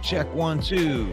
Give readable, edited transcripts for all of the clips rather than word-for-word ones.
Check 1 2.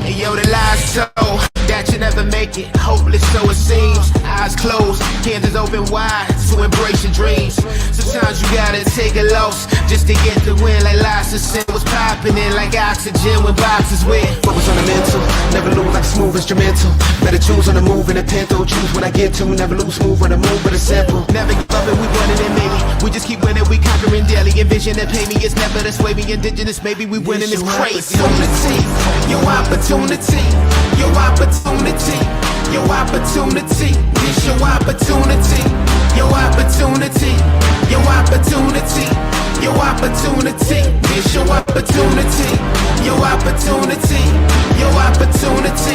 Yo, the lies so that you never make it. Hopeless, so it seems. Eyes closed, hands open wide to embrace your dreams. Sometimes you gotta take a loss just to get the win. Like lots of sin was popping in like oxygen when boxes wet. Focus on the mental, never lose like smooth instrumental. Better choose on the move in a pinto. Choose when I get to, never lose smooth on the move, but it's simple. Never give up and we running it maybe. We just keep winning, we conquering daily. Envision that pay me, it's never to sway me. Indigenous, maybe we winning this crazy. Your opportunity, your opportunity, your opportunity. This your opportunity, your opportunity, your opportunity, your opportunity. This your opportunity, your opportunity, your opportunity,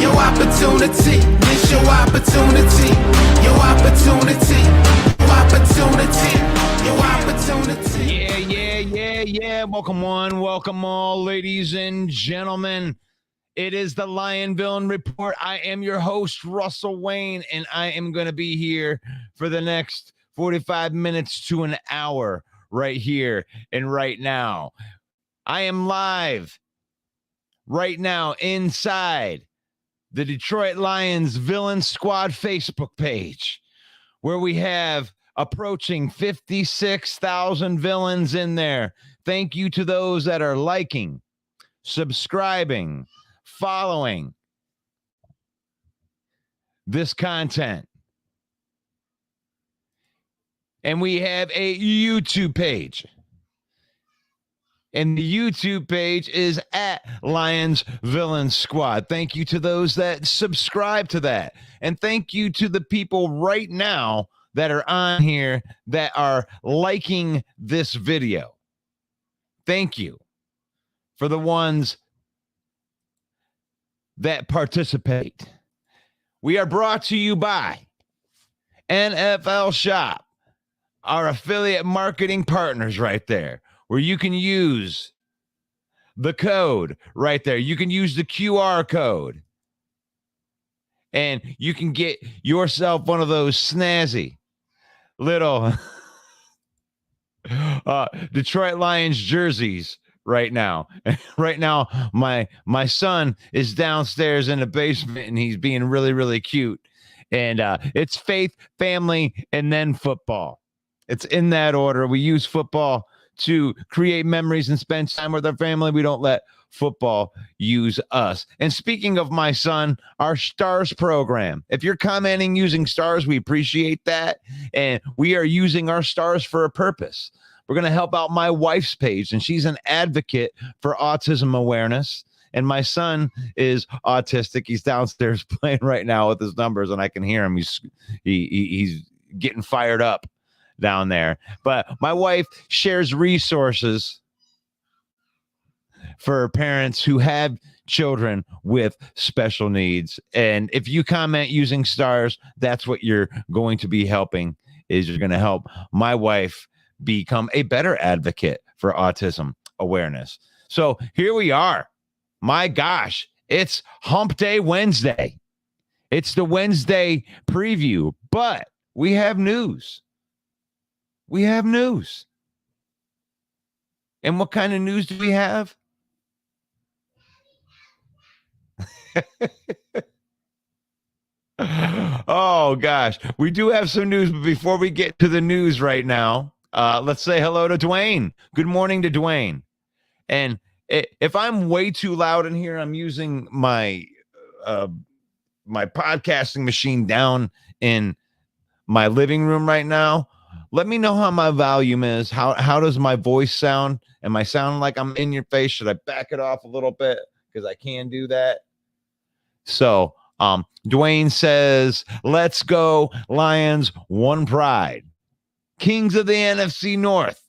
your opportunity. This your opportunity, your opportunity, your opportunity, your opportunity. Yeah. Welcome one, welcome all, ladies and gentlemen. It is the Lion Villain Report. I am your host, Russell Wayne, and I am going to be here for the next 45 minutes to an hour right here and right now. I am live right now inside the Detroit Lions Villain Squad Facebook page, where we have approaching 56,000 villains in there. Thank you to those that are liking, subscribing, following this content. And we have a YouTube page. And the YouTube page is at Lions Villain Squad. Thank you to those that subscribe to that. And thank you to the people right now that are on here that are liking this video. Thank you for the ones that participate. We are brought to you by NFL Shop, our affiliate marketing partners right there, where you can use the code right there. You can use the QR code, and you can get yourself one of those snazzy little Detroit Lions jerseys right now. Right now, my son is downstairs in the basement, and he's being really, really cute. And it's faith, family, and then football. It's in that order. We use football to create memories and spend time with our family. We don't let football use us. And speaking of my son, our stars program, if you're commenting using stars, we appreciate that. And we are using our stars for a purpose. We're going to help out my wife's page, and she's an advocate for autism awareness. And my son is autistic. He's downstairs playing right now with his numbers, and I can hear him. He's getting fired up down there. But my wife shares resources for parents who have children with special needs. And if you comment using stars, that's what you're going to be helping, is you're going to help my wife become a better advocate for autism awareness. So here we are. My gosh, it's Hump Day Wednesday. It's the Wednesday preview, but we have news. We have news. And what kind of news do we have? Oh, gosh. We do have some news, but before we get to the news right now, let's say hello to Dwayne. Good morning to Dwayne. And if I'm way too loud in here, I'm using my my podcasting machine down in my living room right now. Let me know how my volume is. How does my voice sound? Am I sounding like I'm in your face? Should I back it off a little bit? Because I can do that. So Dwayne says, let's go Lions, one pride. Kings of the NFC North.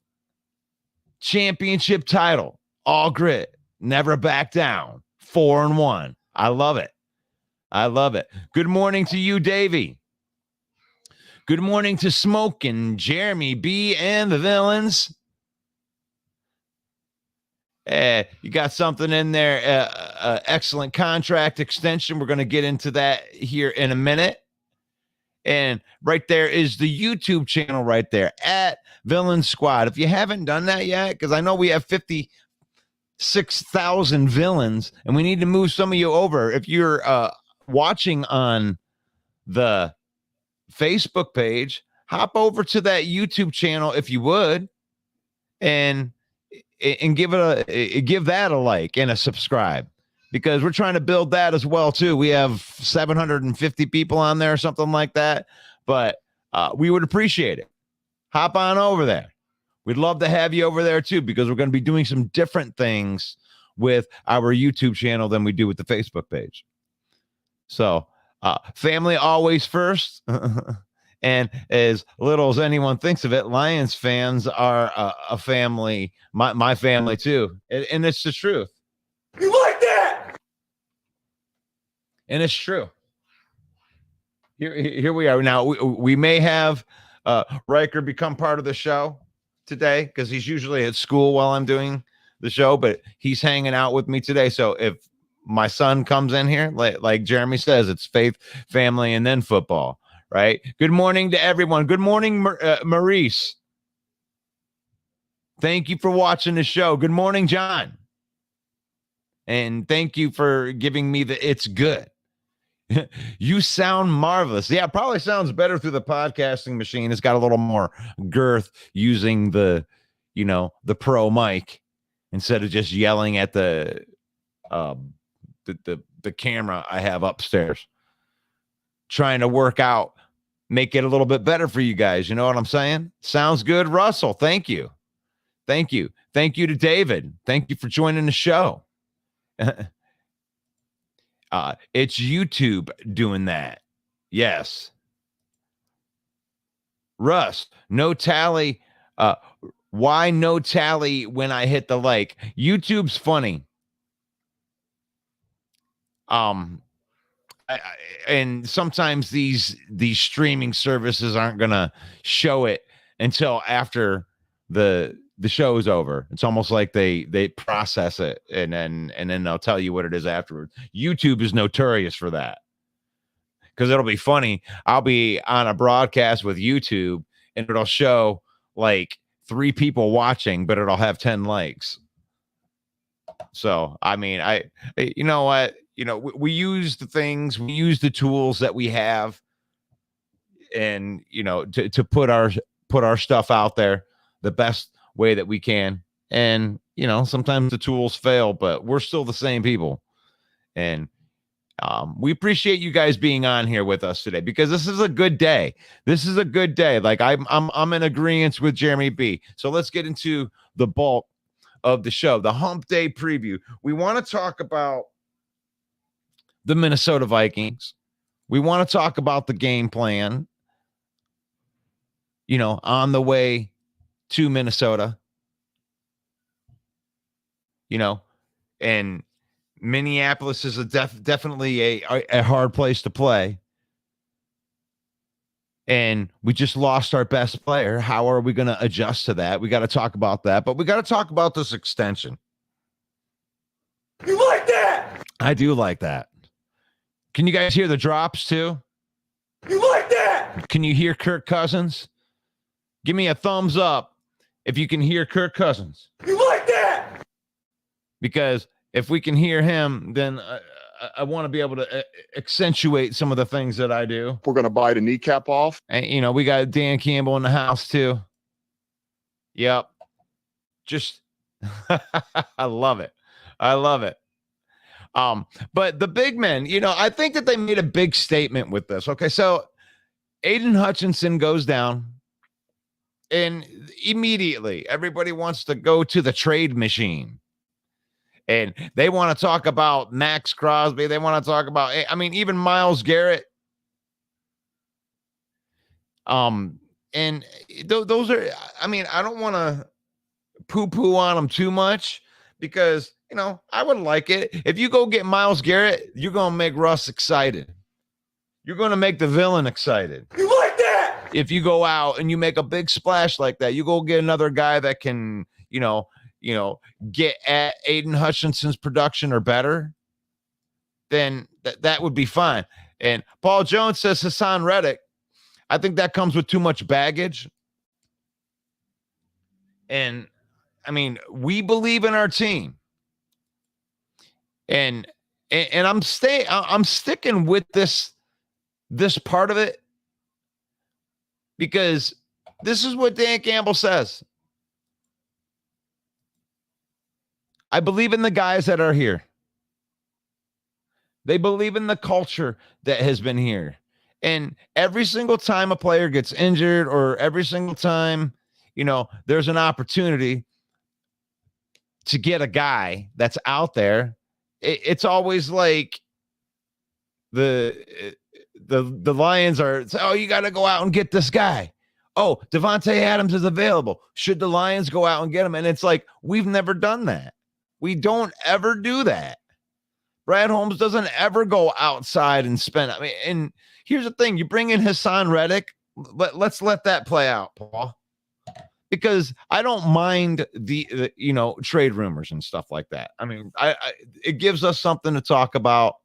Championship title. All grit. Never back down. 4-1. I love it. I love it. Good morning to you, Davey. Good morning to Smoke and Jeremy B and the villains. You got something in there. Excellent contract extension. We're going to get into that here in a minute. And right there is the YouTube channel right there at Villain Squad. If you haven't done that yet, because I know we have 56,000 villains and we need to move some of you over. If you're watching on the Facebook page, hop over to that YouTube channel if you would, and give that a like and a subscribe, because we're trying to build that as well too. We have 750 people on there or something like that, but we would appreciate it. Hop on over there. We'd love to have you over there too, because we're going to be doing some different things with our YouTube channel than we do with the Facebook page. So family always first. And as little as anyone thinks of it, Lions fans are a family, my family too. And it's the truth. You like that? And it's true. Here we are. Now, we may have Riker become part of the show today, because he's usually at school while I'm doing the show, but he's hanging out with me today. So if my son comes in here, like Jeremy says, it's faith, family, and then football. Right. Good morning to everyone. Good morning, Maurice. Thank you for watching the show. Good morning, John. And thank you for giving me the it's good. You sound marvelous. Yeah, it probably sounds better through the podcasting machine. It's got a little more girth using the pro mic instead of just yelling at the camera I have upstairs. Trying to work out, make it a little bit better for you guys. You know what I'm saying? Sounds good, Russell. Thank you. Thank you. Thank you to David. Thank you for joining the show. It's YouTube doing that. Yes. Russ, no tally. Why no tally when I hit the like? YouTube's funny. And sometimes these streaming services aren't gonna show it until after the show is over. It's almost like they process it and then they'll tell you what it is afterwards. YouTube is notorious for that, because it'll be funny. I'll be on a broadcast with YouTube and it'll show like 3 people watching, but it'll have 10 likes. So I mean, you know what? We use the tools that we have, and to put our stuff out there the best way that we can. And, sometimes the tools fail, but we're still the same people. And we appreciate you guys being on here with us today, because this is a good day. This is a good day. Like I'm in agreement with Jeremy B. So let's get into the bulk of the show, the Hump Day preview. We want to talk about the Minnesota Vikings. We want to talk about the game plan, on the way to Minnesota, and Minneapolis is definitely a hard place to play. And we just lost our best player. How are we going to adjust to that? We got to talk about that, but we got to talk about this extension. You like that? I do like that. Can you guys hear the drops too? You like that? Can you hear Kirk Cousins? Give me a thumbs up if you can hear Kirk Cousins. You like that? Because if we can hear him, then I want to be able to accentuate some of the things that I do. We're going to bite a kneecap off. And, we got Dan Campbell in the house too. Yep. Just, I love it. I love it. But the big men, I think that they made a big statement with this. Okay. So Aiden Hutchinson goes down, and immediately everybody wants to go to the trade machine. And they want to talk about Max Crosby. They want to talk about, even Myles Garrett. And those are, I don't want to poo-poo on them too much, because, I would like it. If you go get Myles Garrett, you're going to make Russ excited. You're going to make the villain excited. You like that? If you go out and you make a big splash like that, you go get another guy that can, get at Aiden Hutchinson's production or better, then that would be fine. And Paul Jones says Hassan Reddick. I think that comes with too much baggage. And we believe in our team. And I'm sticking with this part of it, because this is what Dan Campbell says. I believe in the guys that are here. They believe in the culture that has been here. And every single time a player gets injured, or every single time, there's an opportunity to get a guy that's out there, it's always like the Lions are, oh, you got to go out and get this guy. Oh, Devontae Adams is available. Should the Lions go out and get him? And it's like, we've never done that. We don't ever do that. Brad Holmes doesn't ever go outside and spend. And here's the thing. You bring in Hassan Reddick. Let's let that play out, Paul. Because I don't mind the trade rumors and stuff like that. It gives us something to talk about.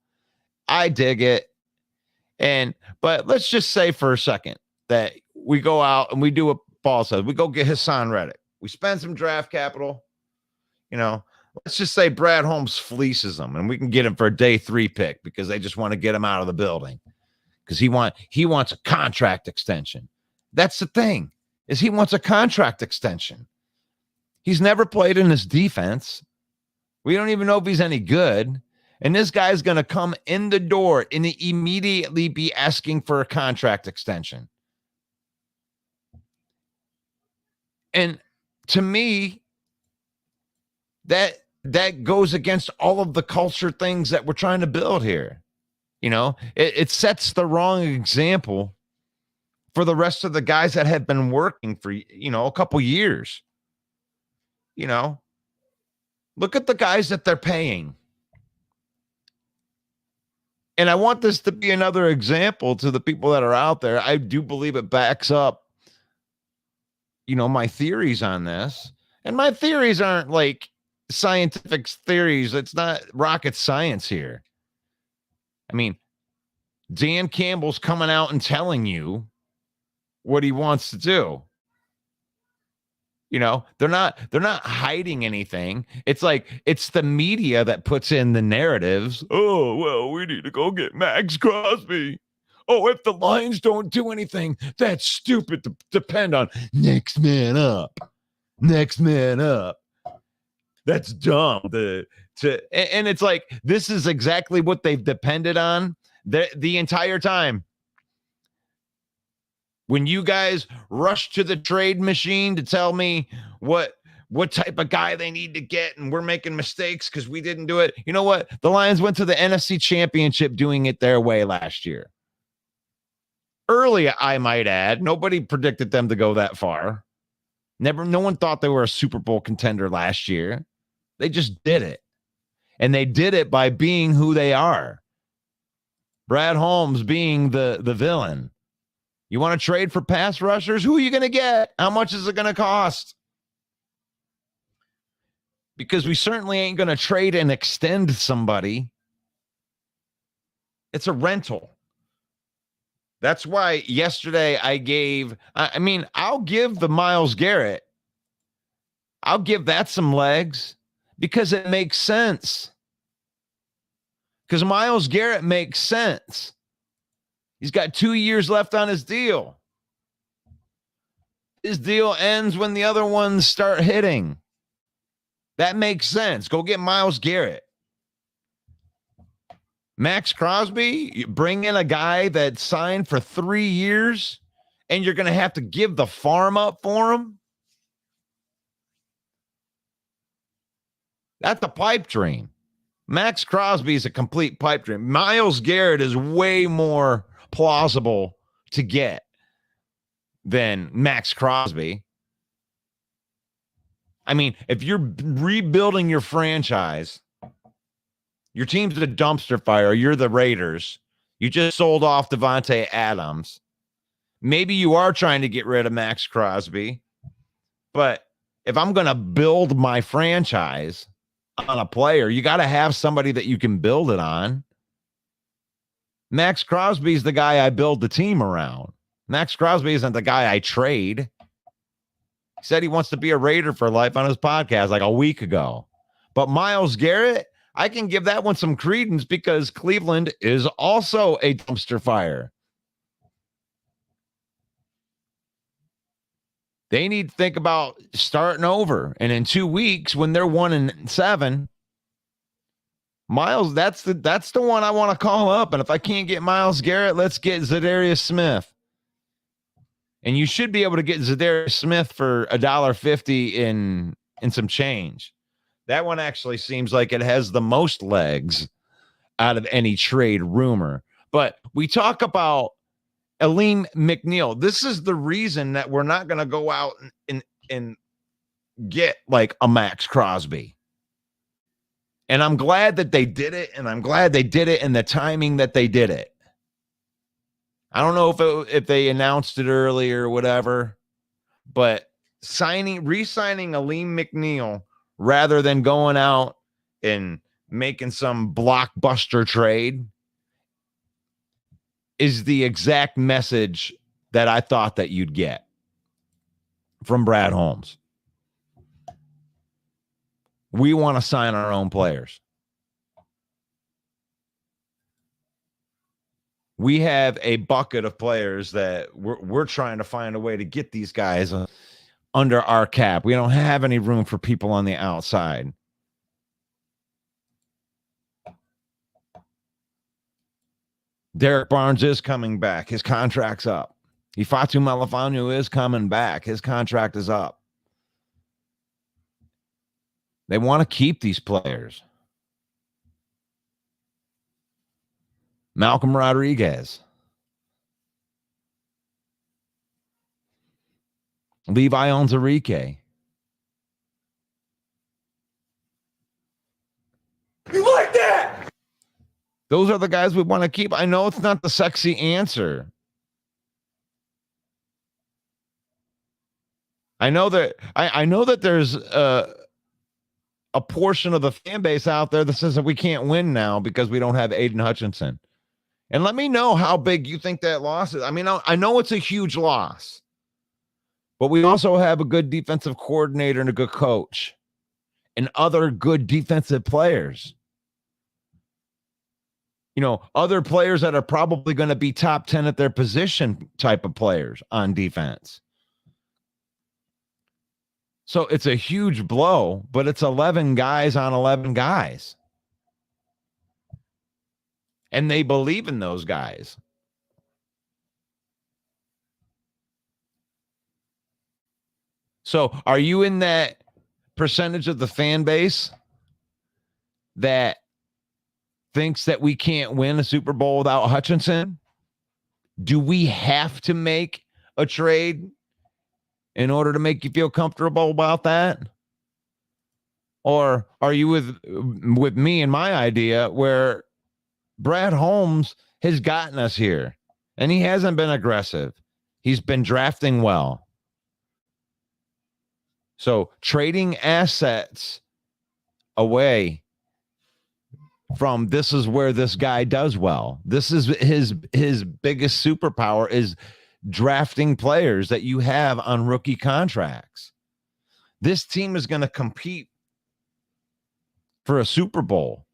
I dig it. But let's just say for a second that we go out and we do what Paul says. We go get Hassan Reddick. We spend some draft capital. Let's just say Brad Holmes fleeces them, and we can get him for a day 3 pick, because they just want to get him out of the building, because he wants a contract extension. That's the thing, is he wants a contract extension. He's never played in this defense. We don't even know if he's any good. And this guy's going to come in the door and immediately be asking for a contract extension. And to me, that goes against all of the culture things that we're trying to build here. It sets the wrong example for the rest of the guys that have been working for, a couple years. Look at the guys that they're paying. And I want this to be another example to the people that are out there. I do believe it backs up, my theories on this. And my theories aren't like scientific theories. It's not rocket science here. Dan Campbell's coming out and telling you what he wants to do. They're not hiding anything. It's like, it's the media that puts in the narratives. Oh, well, we need to go get Max Crosby. Oh, if the Lions don't do anything, that's stupid to depend on next man up. Next man up. That's dumb. And it's like, this is exactly what they've depended on the entire time. When you guys rush to the trade machine to tell me what type of guy they need to get, and we're making mistakes because we didn't do it. You know what? The Lions went to the NFC Championship doing it their way last year. Early, I might add. Nobody predicted them to go that far. No one thought they were a Super Bowl contender last year. They just did it. And they did it by being who they are. Brad Holmes being the villain. You want to trade for pass rushers? Who are you going to get? How much is it going to cost? Because we certainly ain't going to trade and extend somebody. It's a rental. That's why yesterday I'll give the Myles Garrett. I'll give that some legs because it makes sense. Because Myles Garrett makes sense. He's got 2 years left on his deal. His deal ends when the other ones start hitting. That makes sense. Go get Myles Garrett. Max Crosby, you bring in a guy that signed for 3 years, and you're going to have to give the farm up for him? That's a pipe dream. Max Crosby is a complete pipe dream. Myles Garrett is way more plausible to get than Max Crosby. I mean, if you're rebuilding your franchise, your team's a dumpster fire, you're the Raiders, you just sold off Devontae Adams. Maybe you are trying to get rid of Max Crosby, but if I'm going to build my franchise on a player, you got to have somebody that you can build it on. Max Crosby's the guy I build the team around. Max Crosby isn't the guy I trade. He said he wants to be a Raider for life on his podcast like a week ago. But Myles Garrett, I can give that one some credence because Cleveland is also a dumpster fire. They need to think about starting over. And in 2 weeks, when they're 1-7, Myles, that's the one I want to call up. And if I can't get Myles Garrett, let's get Zadarius Smith. And you should be able to get Zadarius Smith for $1.50 in some change. That one actually seems like it has the most legs out of any trade rumor. But we talk about Alim McNeil. This is the reason that we're not going to go out and get like a Max Crosby. And I'm glad that they did it, and I'm glad they did it in the timing that they did it. I don't know if they announced it early or whatever, but re-signing Alim McNeil rather than going out and making some blockbuster trade is the exact message that I thought that you'd get from Brad Holmes. We want to sign our own players. We have a bucket of players that we're trying to find a way to get these guys under our cap. We don't have any room for people on the outside. Derek Barnes is coming back. His contract's up. Ifeatu Melifonwu is coming back. His contract is up. They want to keep these players. Malcolm Rodriguez. Levi Onwuzurike. You like that? Those are the guys we want to keep. I know it's not the sexy answer. I know that there's a portion of the fan base out there that says that we can't win now because we don't have Aiden Hutchinson. And let me know how big you think that loss is. I mean, I know it's a huge loss, but we also have a good defensive coordinator and a good coach and other good defensive players. You know, other players that are probably going to be top 10 at their position type of players on defense. So it's a huge blow, but it's 11 guys on 11 guys. And they believe in those guys. So are you in that percentage of the fan base that thinks that we can't win a Super Bowl without Hutchinson? Do we have to make a trade in order to make you feel comfortable about that? Or are you with me and my idea where Brad Holmes has gotten us here and he hasn't been aggressive. He's been drafting well. So trading assets away from this is where this guy does well. This is his biggest superpower is drafting players that you have on rookie contracts. This team is going to compete for a Super Bowl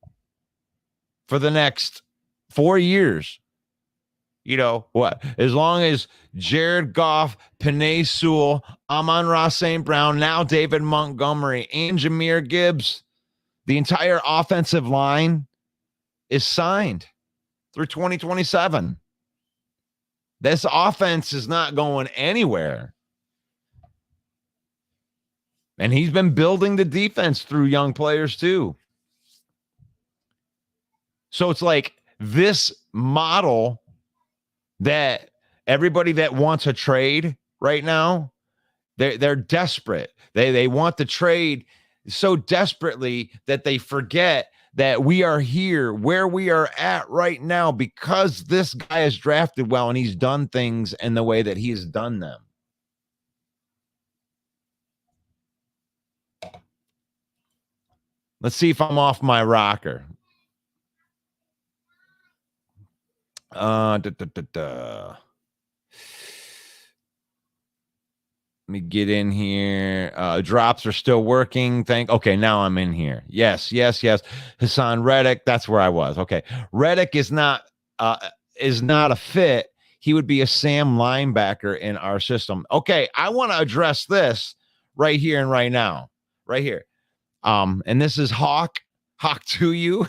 for the next 4 years. You know what? As long as Jared Goff, Penei Sewell, Amon-Ra St. Brown, now David Montgomery, and Jahmyr Gibbs, the entire offensive line is signed through 2027. This offense is not going anywhere. And he's been building the defense through young players too. So it's like this model that everybody that wants a trade right now, they're desperate. They want the trade so desperately that they forget that we are here where we are at right now because this guy is drafted well and he's done things in the way that he has done them. Let's see if I'm off my rocker. Let me get in here. Drops are still working. Okay, now I'm in here. Yes. Hassan Reddick, that's where I was. Okay. Reddick is not a fit. He would be a Sam linebacker in our system. Okay, I want to address this right here and right now. Right here. And this is Hawk to you.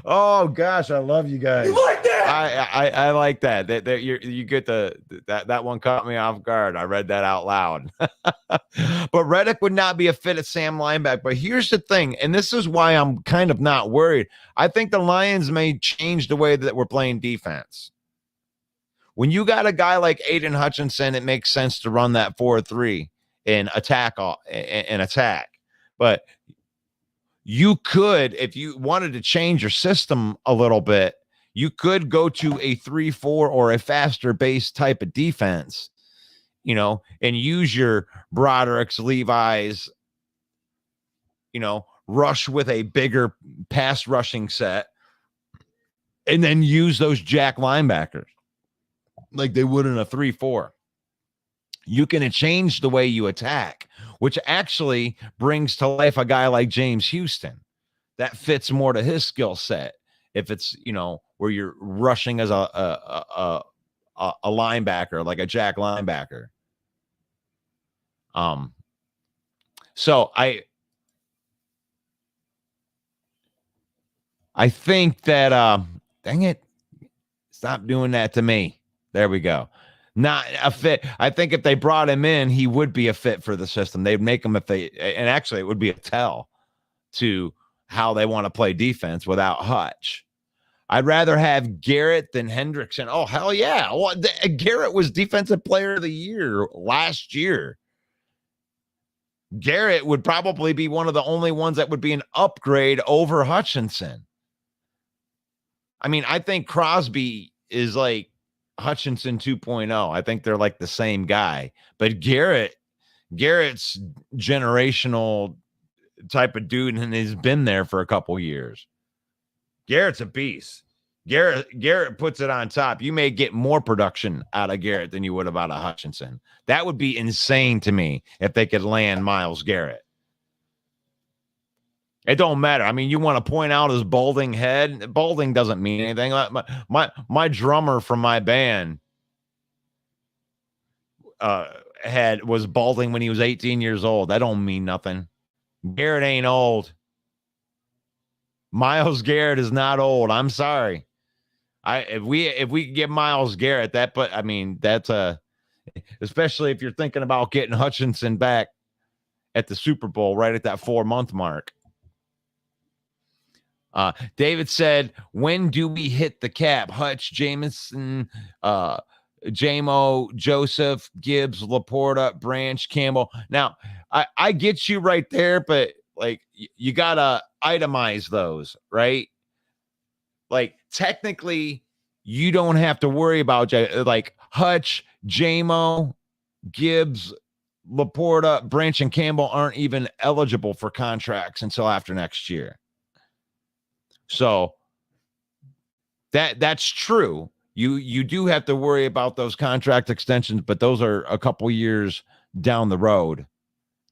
Oh gosh, I love you guys. You like that? I like that. That you get that one caught me off guard. I read that out loud. But Reddick would not be a fit at Sam linebacker. But here's the thing, and this is why I'm kind of not worried. I think the Lions may change the way that we're playing defense. When you got a guy like Aiden Hutchinson, it makes sense to run that 4-3 and attack. But you could, if you wanted to change your system a little bit, you could go to a 3-4 or a faster base type of defense, and use your Broderick's, Levi's, rush with a bigger pass rushing set, and then use those jack linebackers like they would in a 3-4. You can change the way you attack, which actually brings to life a guy like James Houston. That fits more to his skill set. If it's, where you're rushing as a linebacker, like a jack linebacker. So I think that, dang it, stop doing that to me. There we go. Not a fit. I think if they brought him in, he would be a fit for the system. They'd make him and actually it would be a tell to how they want to play defense without Hutch. I'd rather have Garrett than Hendrickson. Oh, hell yeah. Well, Garrett was defensive player of the year last year. Garrett would probably be one of the only ones that would be an upgrade over Hutchinson. I mean, I think Crosby is like Hutchinson 2.0. I think they're like the same guy, but Garrett's generational type of dude and has been there for a couple years. Garrett's a beast. Garrett puts it on top. You may get more production out of Garrett than you would have out of Hutchinson. That would be insane to me if they could land Myles Garrett. It don't matter. I mean, you want to point out his balding head. Balding doesn't mean anything. My drummer from my band was balding when he was 18 years old. That don't mean nothing. Garrett ain't old. Myles Garrett is not old. I'm sorry. If we give Myles Garrett that, but I mean that's especially if you're thinking about getting Hutchinson back at the Super Bowl right at that 4-month mark. David said, when do we hit the cap? Hutch, Jameson, Jamo, Joseph, Gibbs, Laporta, Branch, Campbell. Now, I get you right there, but like you got to itemize those, right? Like technically, you don't have to worry about like Hutch, Jamo, Gibbs, Laporta, Branch, and Campbell aren't even eligible for contracts until after next year. So that's true. You do have to worry about those contract extensions, but those are a couple years down the road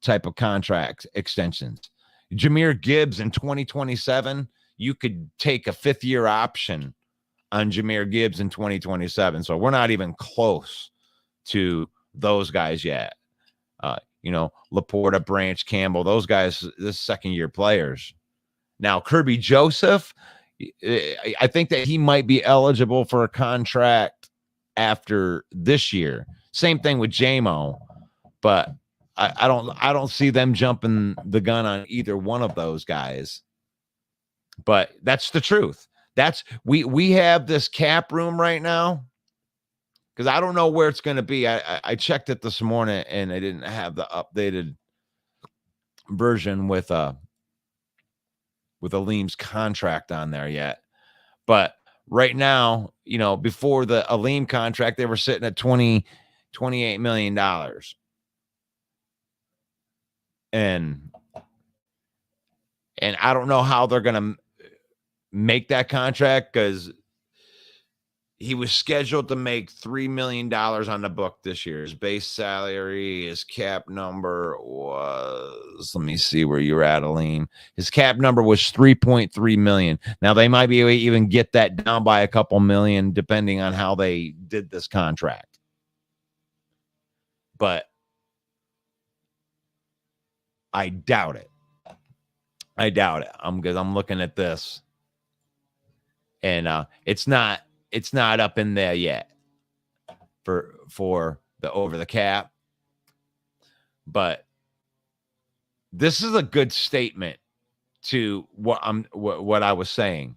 type of contract extensions. Jahmyr Gibbs in 2027, you could take a 5th-year option on Jahmyr Gibbs in 2027. So we're not even close to those guys yet. Laporta, Branch, Campbell, those guys, this 2nd-year players. Now, Kirby Joseph, I think that he might be eligible for a contract after this year. Same thing with Jamo, but I don't see them jumping the gun on either one of those guys. But that's the truth. We have this cap room right now because I don't know where it's going to be. I checked it this morning and I didn't have the updated version with Alim's contract on there yet. But right now, before the Alim contract, they were sitting at $28 million. And I don't know how they're going to make that contract because he was scheduled to make $3 million on the book this year. His base salary, his cap number was, let me see where you're at, Alim. His cap number was $3.3 million. Now they might be able to even get that down by a couple million depending on how they did this contract. But I doubt it. Because I'm looking at this and it's not up in there yet for the over the cap. But this is a good statement to what I was saying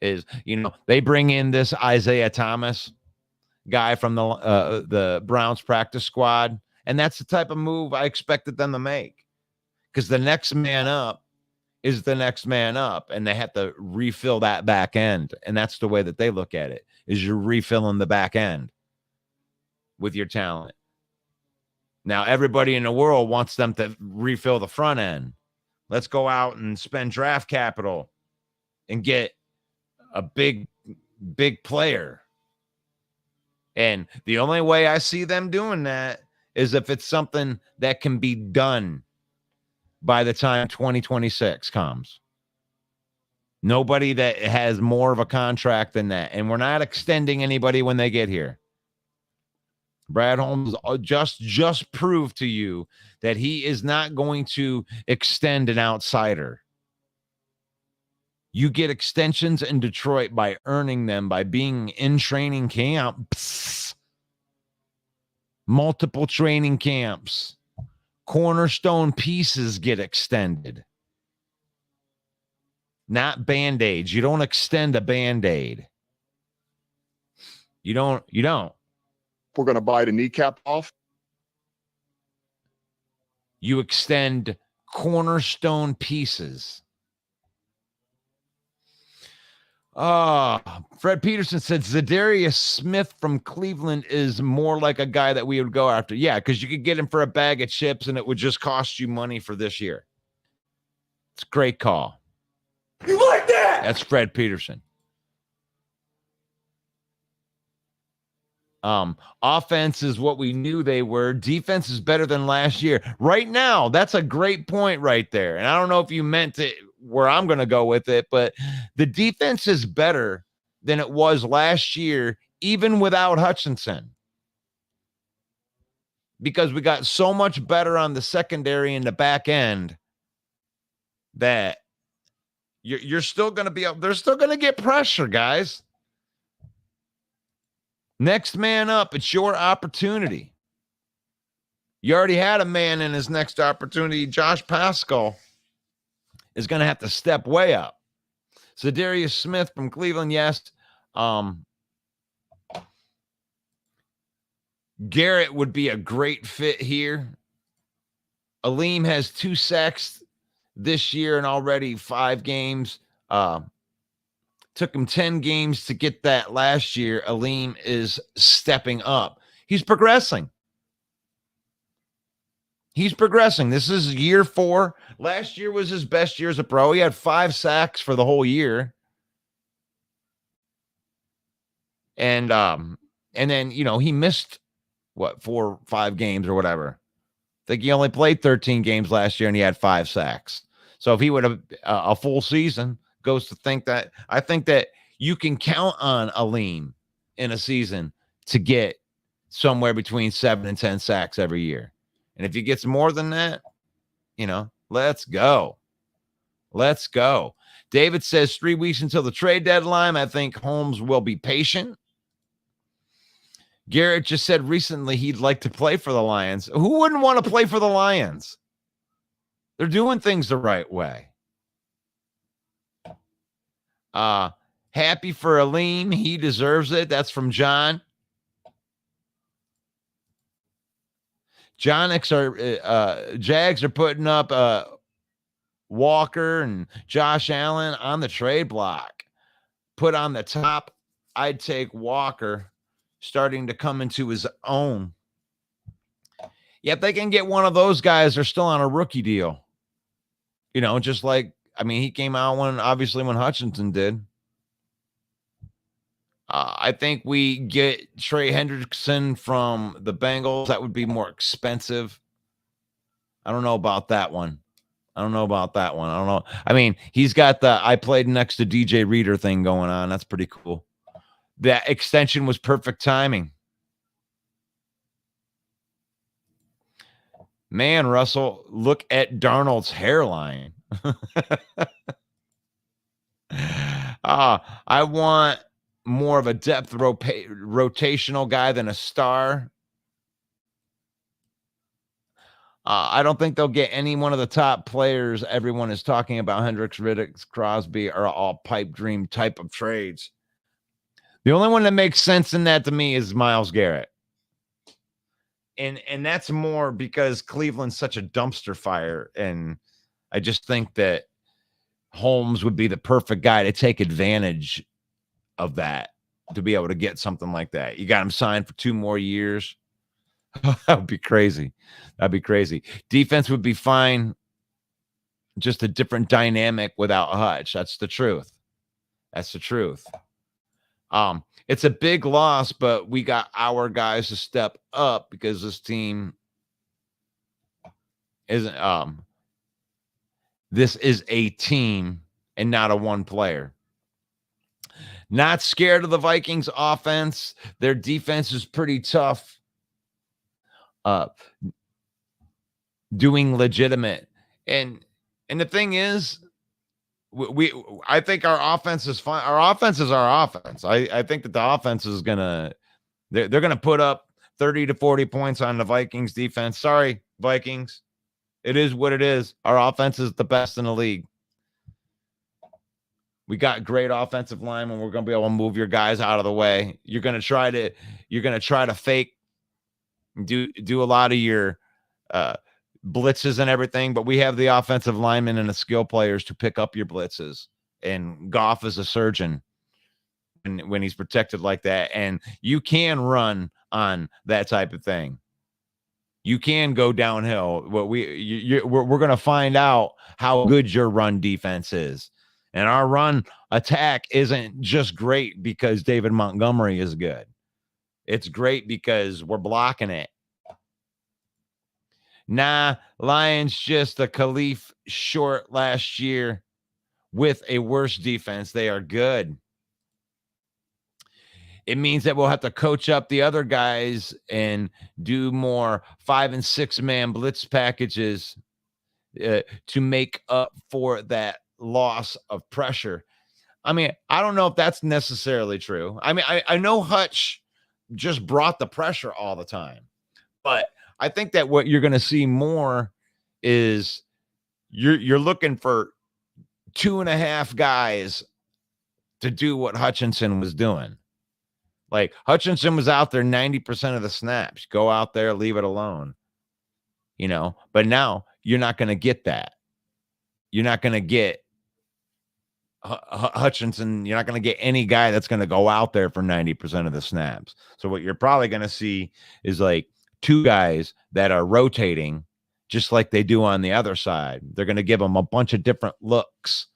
is, they bring in this Isaiah Thomas guy from the Browns practice squad, and that's the type of move I expected them to make because the next man up is the next man up, and they have to refill that back end. And that's the way that they look at it, is you're refilling the back end with your talent. Now, everybody in the world wants them to refill the front end. Let's go out and spend draft capital and get a big player. And the only way I see them doing that is if it's something that can be done by the time 2026 comes. Nobody that has more of a contract than that. And we're not extending anybody when they get here. Brad Holmes just proved to you that he is not going to extend an outsider. You get extensions in Detroit by earning them, by being in training camps. Multiple training camps. Cornerstone pieces get extended. Not Band-Aids. You don't extend a Band-Aid. You don't. We're going to buy the kneecap off. You extend cornerstone pieces. Fred Peterson said Zadarius Smith from Cleveland is more like a guy that we would go after. Yeah, because you could get him for a bag of chips and it would just cost you money for this year. It's a great call. You like that? That's Fred Peterson. Offense is what we knew they were. Defense is better than last year. Right now, that's a great point right there. And I don't know if you meant it where I'm going to go with it, but the defense is better than it was last year, even without Hutchinson. because we got so much better on the secondary and the back end that you're still going to be up. They're still going to get pressure, guys. Next man up. It's your opportunity. You already had a man in his next opportunity. Josh Pascal is going to have to step way up. Zadarius Smith from Cleveland, yes. Garrett would be a great fit here. Alim has 2 sacks this year and already 5 games. Took him 10 games to get that last year. Alim is stepping up. He's progressing. He's progressing. This is year 4. Last year was his best year as a pro. He had 5 sacks for the whole year. And then, he missed 4 or 5 games or whatever. I think he only played 13 games last year and he had 5 sacks. So if he would have a full season, goes to think that I think that you can count on Alim in a season to get somewhere between 7 and 10 sacks every year. And if he gets more than that, let's go. Let's go. David says 3 weeks until the trade deadline. I think Holmes will be patient. Garrett just said recently he'd like to play for the Lions. Who wouldn't want to play for the Lions? They're doing things the right way. Happy for Alim. He deserves it. That's from John. Jags are putting up Walker and Josh Allen on the trade block. Put on the top. I'd take Walker, starting to come into his own. Yeah, if they can get one of those guys, they're still on a rookie deal. Just like, he came out when Hutchinson did. I think we get Trey Hendrickson from the Bengals. That would be more expensive. I don't know about that one. I don't know. He's got the I played next to DJ Reader thing going on. That's pretty cool. That extension was perfect timing. Man, Russell, look at Darnold's hairline. I want more of a depth rotational guy than a star. I don't think they'll get any one of the top players everyone is talking about. Hendricks, Riddick, Crosby are all pipe dream type of trades. The only one that makes sense in that to me is Myles Garrett. And that's more because Cleveland's such a dumpster fire. And I just think that Holmes would be the perfect guy to take advantage of that, to be able to get something like that. You got him signed for 2 more years. That would be crazy. Defense would be fine. Just a different dynamic without Hutch. That's the truth. It's a big loss, but we got our guys to step up because this team isn't this is a team and not a one player. Not scared of the Vikings offense. Their defense is pretty tough. Doing legitimate. And the thing is, I think our offense is fine. Our offense is our offense. I think that the offense is they're gonna put up 30 to 40 points on the Vikings defense. Sorry, Vikings. It is what it is. Our offense is the best in the league. We got great offensive linemen. We're going to be able to move your guys out of the way. You're going to try to fake, do a lot of your blitzes and everything, but we have the offensive linemen and the skill players to pick up your blitzes. And Goff is a surgeon when he's protected like that. And you can run on that type of thing. You can go downhill. We're going to find out how good your run defense is. And our run attack isn't just great because David Montgomery is good. It's great because we're blocking it. Nah, Lions just a Khalif short last year with a worse defense. They are good. It means that we'll have to coach up the other guys and do more 5 and 6 man blitz packages to make up for that loss of pressure. I mean, I don't know if that's necessarily true. I mean, I know Hutch just brought the pressure all the time, but I think that what you're going to see more is you're looking for 2.5 guys to do what Hutchinson was doing. Like Hutchinson was out there 90% of the snaps. Go out there, leave it alone. You know, but now you're not going to get that. You're not going to get Hutchinson. You're not going to get any guy that's going to go out there for 90% of the snaps. So what you're probably going to see is like 2 guys that are rotating just like they do on the other side. They're going to give them a bunch of different looks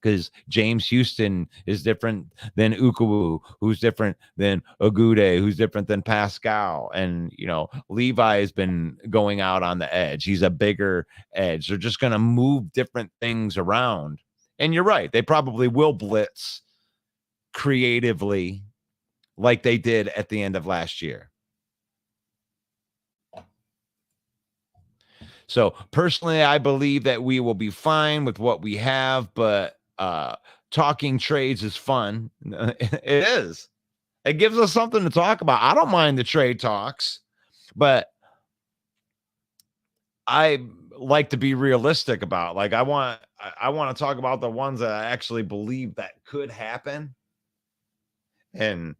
because James Houston is different than Ukuwu, who's different than Ogude, who's different than Pascal. And, you know, Levi has been going out on the edge. He's a bigger edge. They're just going to move different things around. And you're right. They probably will blitz creatively like they did at the end of last year. So personally, I believe that we will be fine with what we have, but talking trades is fun. It is. It gives us something to talk about. I don't mind the trade talks, but I like to be realistic about. Like I want to talk about the ones that I actually believe that could happen. And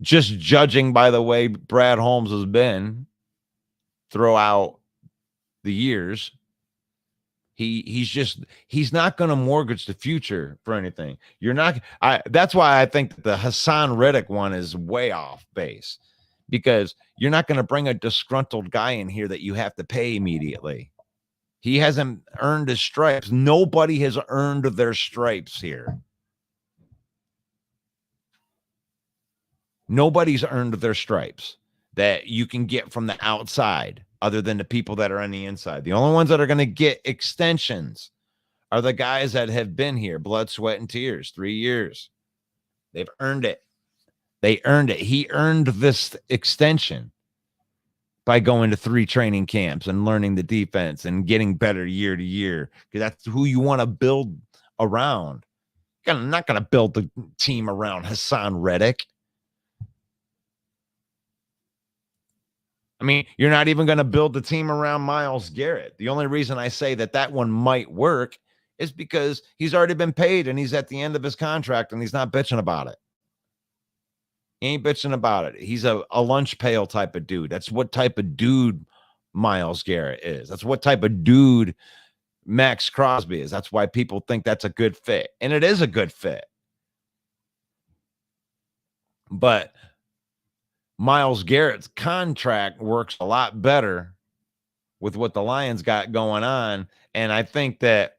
just judging by the way Brad Holmes has been throughout the years, he's not going to mortgage the future for anything. That's why I think that the Hassan Reddick one is way off base, because you're not going to bring a disgruntled guy in here that you have to pay immediately. He hasn't earned his stripes. Nobody has earned their stripes here. Nobody's earned their stripes that you can get from the outside other than the people that are on the inside. The only ones that are going to get extensions are the guys that have been here, blood, sweat, and tears, 3 years. They've earned it. They earned it. He earned this extension by going to 3 training camps and learning the defense and getting better year to year, because that's who you want to build around. You're not going to build the team around Hassan Reddick. I mean, you're not even going to build the team around Myles Garrett. The only reason I say that one might work is because he's already been paid and he's at the end of his contract and he's not bitching about it. He ain't bitching about it. He's a lunch pail type of dude. That's what type of dude Myles Garrett is. That's what type of dude Max Crosby is. That's why people think that's a good fit. And it is a good fit. But Myles Garrett's contract works a lot better with what the Lions got going on. And I think that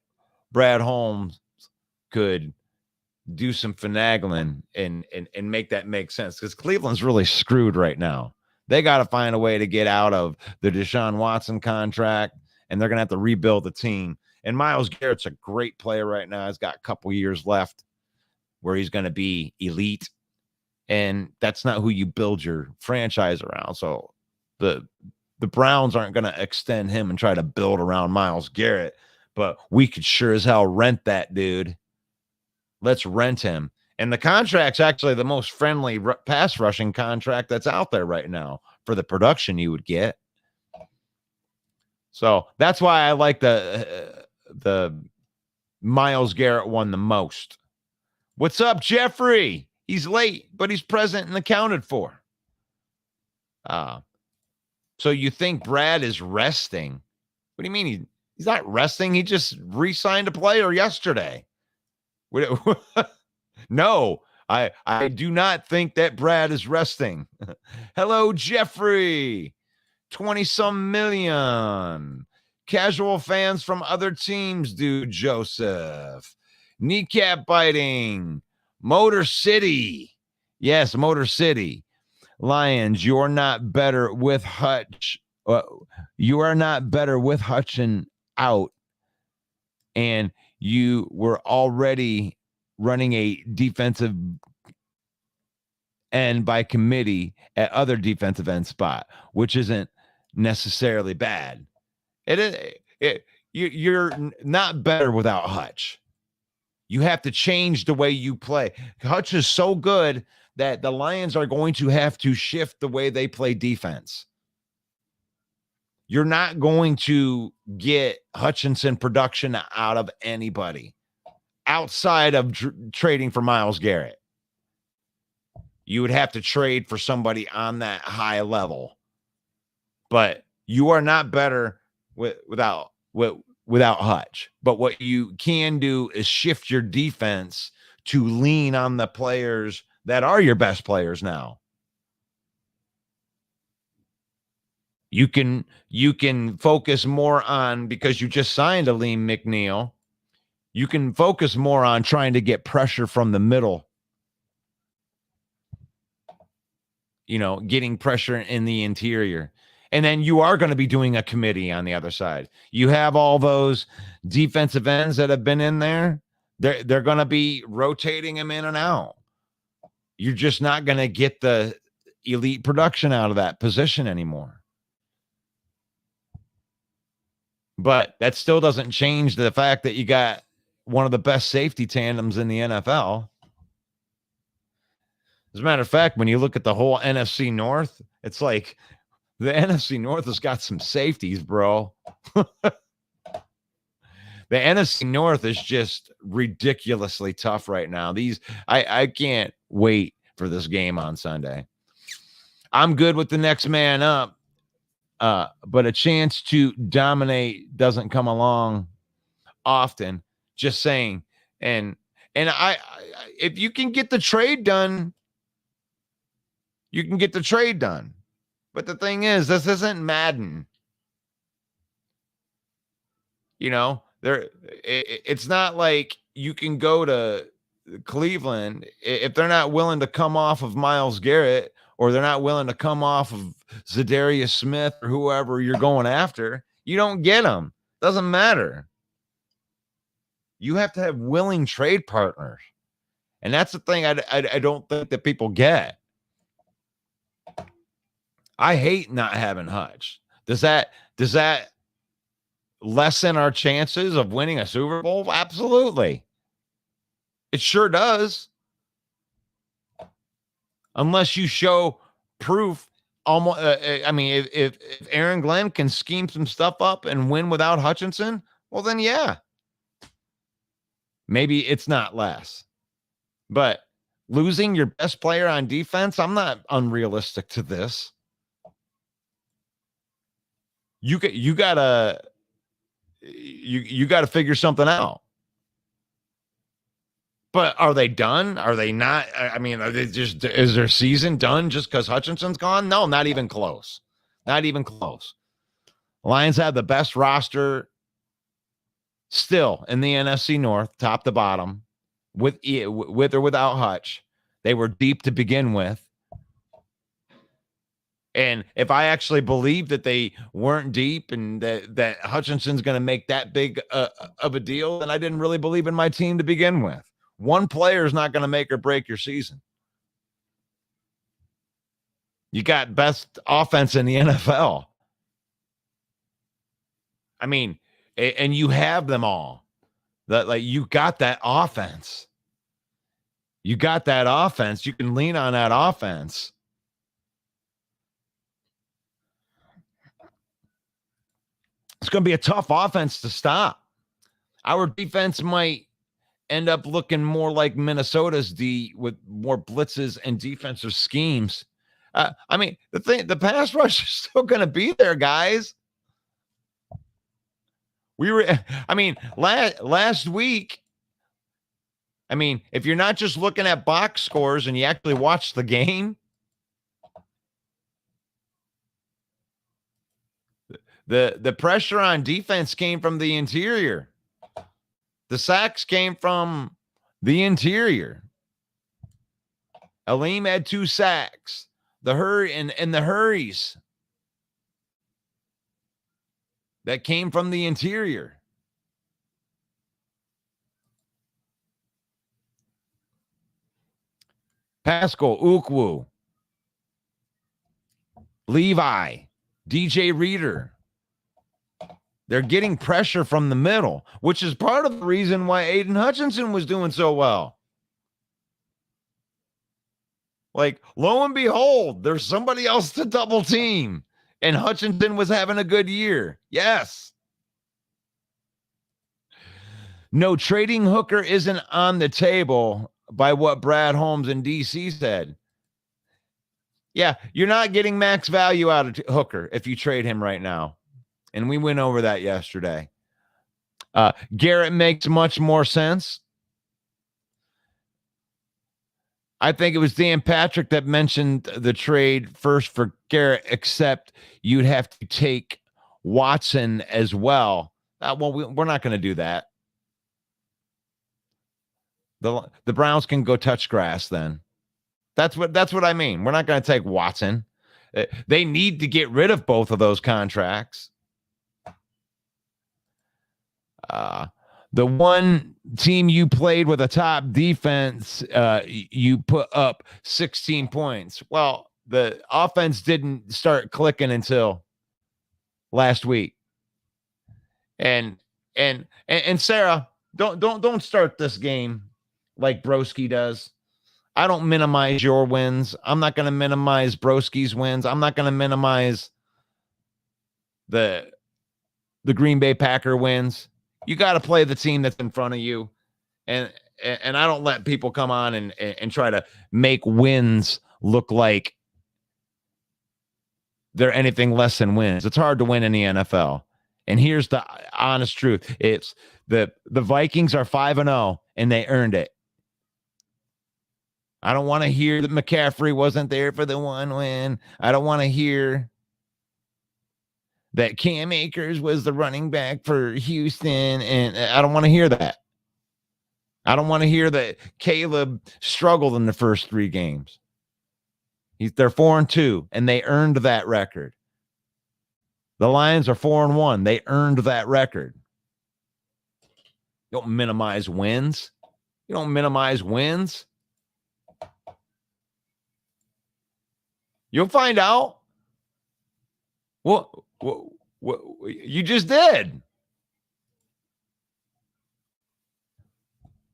Brad Holmes could do some finagling and make that make sense, because Cleveland's really screwed right now. They got to find a way to get out of the Deshaun Watson contract, and they're going to have to rebuild the team. And Myles Garrett's a great player right now. He's got a couple years left where he's going to be elite. And that's not who you build your franchise around. So the Browns aren't going to extend him and try to build around Myles Garrett, but we could sure as hell rent that dude. Let's rent him. And the contract's actually the most friendly pass rushing contract that's out there right now for the production you would get. So that's why I like the Myles Garrett one the most. What's up, Jeffrey? He's late, but he's present and accounted for. So you think Brad is resting? What do you mean he's not resting? He just re-signed a player yesterday. No, I do not think that Brad is resting. Hello, Jeffrey. 20-some million. Casual fans from other teams, dude, Joseph. Kneecap biting. Motor City. Yes, Motor City. Lions, you're not better with Hutch. You are not better with Hutchin out. And you were already running a defensive and by committee at other defensive end spot, which isn't necessarily bad. You're not better without Hutch. You have to change the way you play. Hutch is so good that the Lions are going to have to shift the way they play defense. You're not going to get Hutchinson production out of anybody outside of trading for Myles Garrett. You would have to trade for somebody on that high level. But you are not better without Hutch. But what you can do is shift your defense to lean on the players that are your best players now. You can focus more on, because you just signed Alim McNeil, you can focus more on trying to get pressure from the middle. Getting pressure in the interior. And then you are going to be doing a committee on the other side. You have all those defensive ends that have been in there. They're going to be rotating them in and out. You're just not going to get the elite production out of that position anymore. But that still doesn't change the fact that you got one of the best safety tandems in the NFL. As a matter of fact, when you look at the whole NFC North, it's like the NFC North has got some safeties, bro. The NFC North is just ridiculously tough right now. I can't wait for this game on Sunday. I'm good with the next man up. But a chance to dominate doesn't come along often. Just saying. And I if you can get the trade done, you can get the trade done. But the thing is, this isn't Madden. It's not like you can go to Cleveland if they're not willing to come off of Myles Garrett, or they're not willing to come off of Zadarius Smith or whoever you're going after. You don't get them. Doesn't matter. You have to have willing trade partners. And that's the thing I don't think that people get. I hate not having Hutch. Does that lessen our chances of winning a Super Bowl? Absolutely. It sure does. Unless you show proof. Almost, if Aaron Glenn can scheme some stuff up and win without Hutchinson, well, then yeah, maybe it's not less. But losing your best player on defense, I'm not unrealistic to this. You gotta figure something out. But are they done? Are they not? Is their season done just because Hutchinson's gone? No, not even close. Not even close. Lions have the best roster still in the NFC North, top to bottom, with or without Hutch. They were deep to begin with. And if I actually believe that they weren't deep and that Hutchinson's going to make that big of a deal, then I didn't really believe in my team to begin with. One player is not going to make or break your season. You got best offense in the NFL. And you have them all. You got that offense. You got that offense. You can lean on that offense. It's going to be a tough offense to stop. Our defense might end up looking more like Minnesota's D with more blitzes and defensive schemes. The pass rush is still going to be there, guys. Last week, if you're not just looking at box scores and you actually watch the game, the pressure on defense came from the interior. The sacks came from the interior. Alim had 2 sacks. The hurries that came from the interior. Pascal, Ukwu, Levi, DJ Reader. They're getting pressure from the middle, which is part of the reason why Aiden Hutchinson was doing so well. Like, lo and behold, there's somebody else to double team. And Hutchinson was having a good year. Yes. No, trading Hooker isn't on the table by what Brad Holmes in DC said. Yeah, you're not getting max value out of Hooker if you trade him right now. And we went over that yesterday. Garrett makes much more sense. I think it was Dan Patrick that mentioned the trade first for Garrett, except you'd have to take Watson as well. Well, we're not going to do that. The Browns can go touch grass then. That's what I mean. We're not going to take Watson. They need to get rid of both of those contracts. The one team you played with a top defense, you put up 16 points. Well, the offense didn't start clicking until last week. And Sarah, don't start this game like Broski does. I don't minimize your wins. I'm not going to minimize Broski's wins. I'm not going to minimize the Green Bay Packer wins. You got to play the team that's in front of you. And I don't let people come on and try to make wins look like they're anything less than wins. It's hard to win in the NFL. And here's the honest truth. It's the Vikings are 5-0 and they earned it. I don't want to hear that McCaffrey wasn't there for the one win. I don't want to hear that Cam Akers was the running back for Houston. And I don't want to hear that. I don't want to hear that Caleb struggled in the first 3 games. They're 4-2, and they earned that record. The Lions are 4-1. They earned that record. You don't minimize wins. You don't minimize wins. You'll find out. What you just did.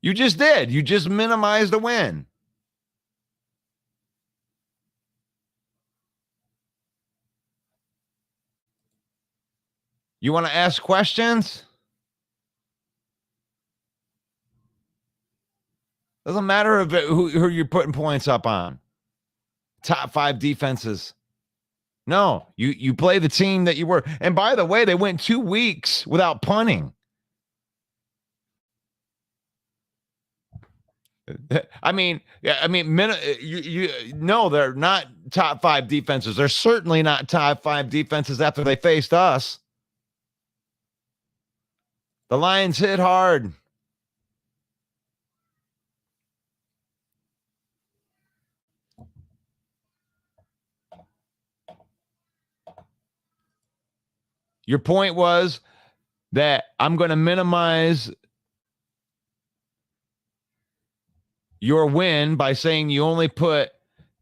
You just did. You just minimized a win. You want to ask questions? Doesn't matter if who you're putting points up on. Top 5 defenses. No, you play the team that you were. And by the way, they went 2 weeks without punting. I mean, no, they're not top 5 defenses. They're certainly not top 5 defenses after they faced us. The Lions hit hard. Your point was that I'm going to minimize your win by saying you only put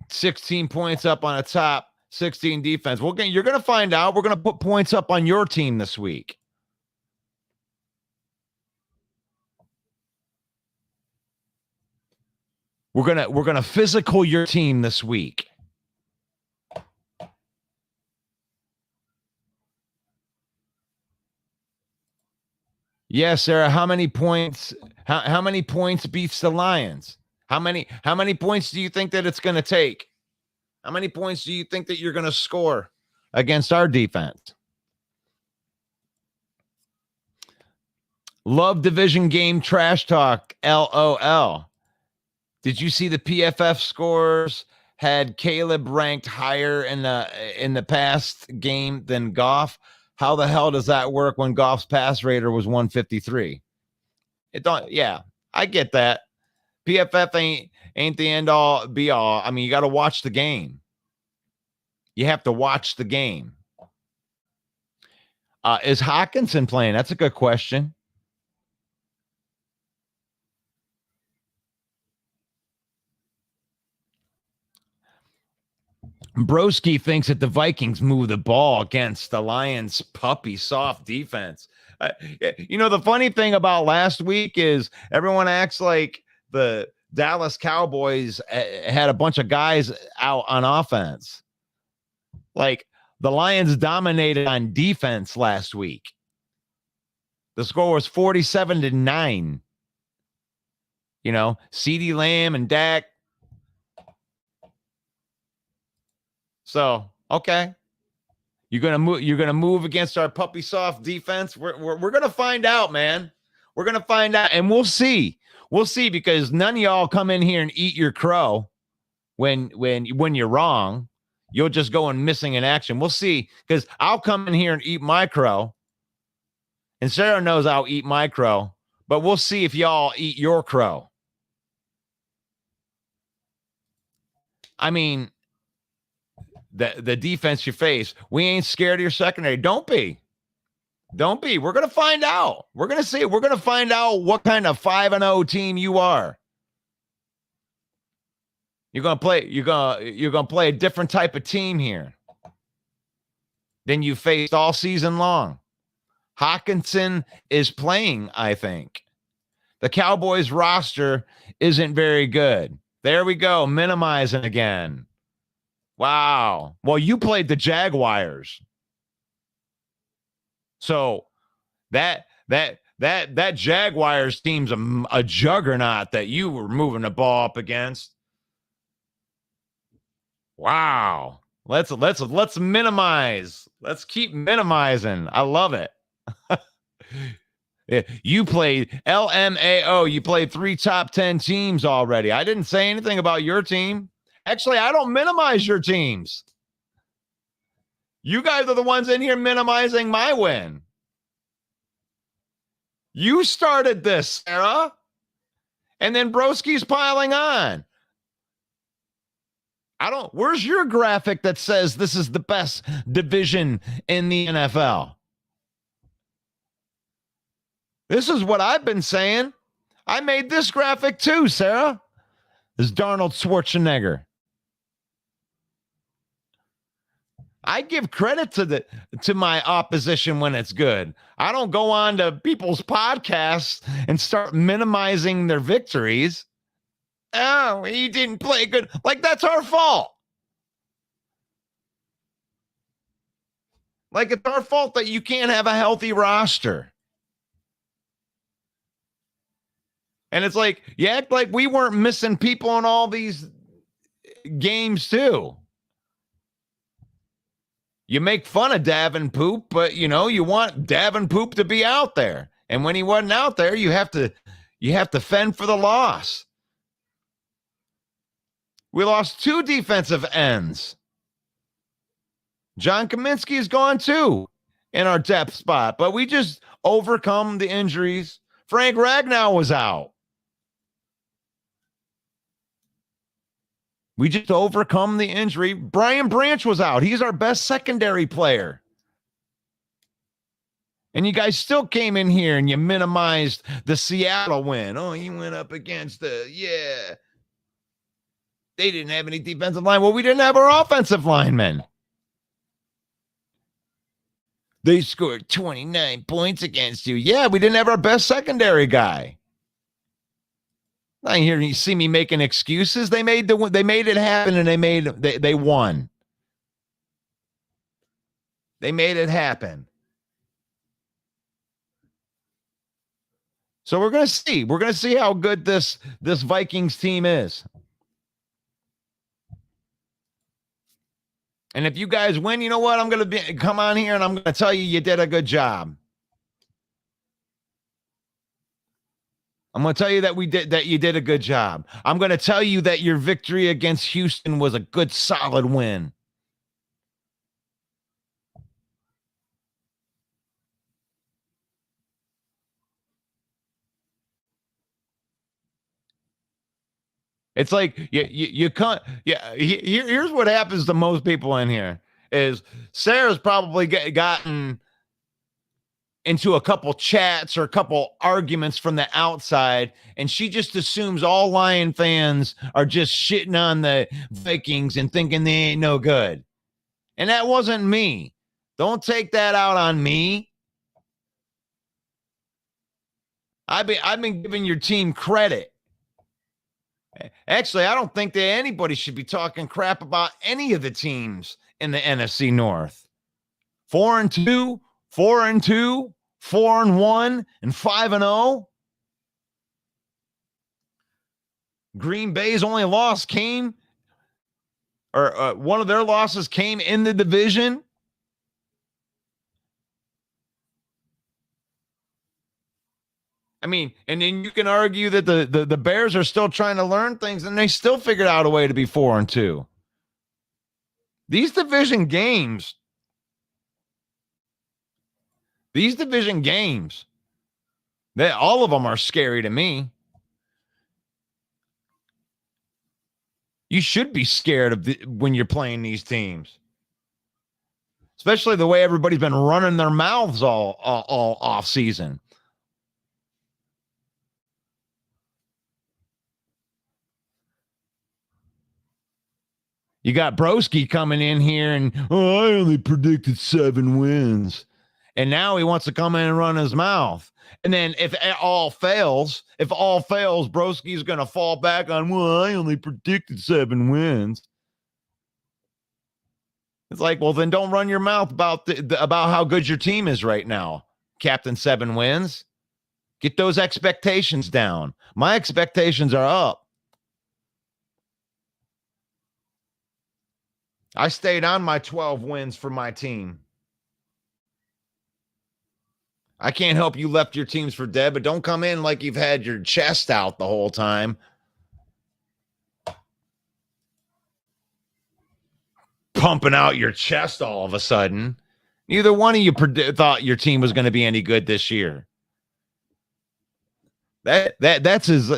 16 points up on a top 16 defense. Well, you're going to find out. We're going to put points up on your team this week. We're going to physical your team this week. Yeah, Sarah, how many points beats the Lions? How many points do you think that it's going to take? How many points do you think that you're going to score against our defense? Love division game trash talk. LOL. Did you see the PFF scores had Caleb ranked higher in the past game than Goff? How the hell does that work when Goff's pass rater was 153? I get that. PFF ain't the end all be all. I mean, you got to watch the game. You have to watch the game. Is Hawkinson playing? That's a good question. Broski thinks that the Vikings move the ball against the Lions' puppy soft defense. The funny thing about last week is everyone acts like the Dallas Cowboys had a bunch of guys out on offense. Like the Lions dominated on defense last week. The score was 47-9. CeeDee Lamb and Dak. So, okay. You're gonna move against our puppy soft defense. We're gonna find out, man. We're gonna find out, and we'll see. We'll see, because none of y'all come in here and eat your crow when you're wrong. You'll just go and missing in action. We'll see, because I'll come in here and eat my crow, and Sarah knows I'll eat my crow. But we'll see if y'all eat your crow. I mean, the defense you face, we ain't scared of your secondary. Don't be. We're going to find out. We're going to see. We're going to find out what kind of 5-0 team you are. You're going to play a different type of team here than you faced all season long. Hawkinson is playing, I think. The Cowboys roster isn't very good. There we go, minimizing again. Wow. Well, you played the Jaguars. So that Jaguars team's a juggernaut that you were moving the ball up against. Wow. Let's minimize. Let's keep minimizing. I love it. You played LMAO. You played 3 top 10 teams already. I didn't say anything about your team. Actually, I don't minimize your teams. You guys are the ones in here minimizing my win. You started this, Sarah. And then Broski's piling on. Where's your graphic that says this is the best division in the NFL? This is what I've been saying. I made this graphic too, Sarah. This is Darnold Schwarzenegger. I give credit to my opposition when it's good. I don't go on to people's podcasts and start minimizing their victories. Oh, he didn't play good. Like, that's our fault. Like, it's our fault that you can't have a healthy roster. And it's like, you act like we weren't missing people in all these games too. You make fun of Davenport, but you want Davenport to be out there. And when he wasn't out there, you have to fend for the loss. We lost 2 defensive ends. John Kaminsky is gone too in our depth spot, but we just overcome the injuries. Frank Ragnow was out. We just overcome the injury. Brian Branch was out. He's our best secondary player. And you guys still came in here and you minimized the Seattle win. Oh, you went up against they didn't have any defensive line. Well, we didn't have our offensive linemen. They scored 29 points against you. Yeah, we didn't have our best secondary guy. I hear you see me making excuses. They made it happen, and they won. They made it happen. So we're gonna see. We're gonna see how good this Vikings team is. And if you guys win, you know what? I'm gonna come on here and I'm gonna tell you did a good job. I'm going to tell you that you did a good job. I'm going to tell you that your victory against Houston was a good, solid win. It's like you can't. Yeah, here's what happens to most people in here is Sarah's probably gotten into a couple chats or a couple arguments from the outside, and she just assumes all Lion fans are just shitting on the Vikings and thinking they ain't no good. And that wasn't me. Don't take that out on me. I've been giving your team credit. Actually, I don't think that anybody should be talking crap about any of the teams in the NFC North. 4-2, 4-2, 4-1, and 5-0. Green Bay's only loss came, or one of their losses came in the division. I mean, and then you can argue that the Bears are still trying to learn things, and they still figured out a way to be 4-2. These division games, all of them are scary to me. You should be scared of when you're playing these teams, especially the way everybody's been running their mouths all off season. You got Broski coming in here and, I only predicted 7 wins. And now he wants to come in and run his mouth. And then if all fails, Broski's going to fall back on, I only predicted 7 wins. It's like, well, then don't run your mouth about how good your team is right now, Captain 7 wins. Get those expectations down. My expectations are up. I stayed on my 12 wins for my team. I can't help you left your teams for dead, but don't come in like you've had your chest out the whole time. Pumping out your chest all of a sudden. Neither one of you thought your team was going to be any good this year. That's his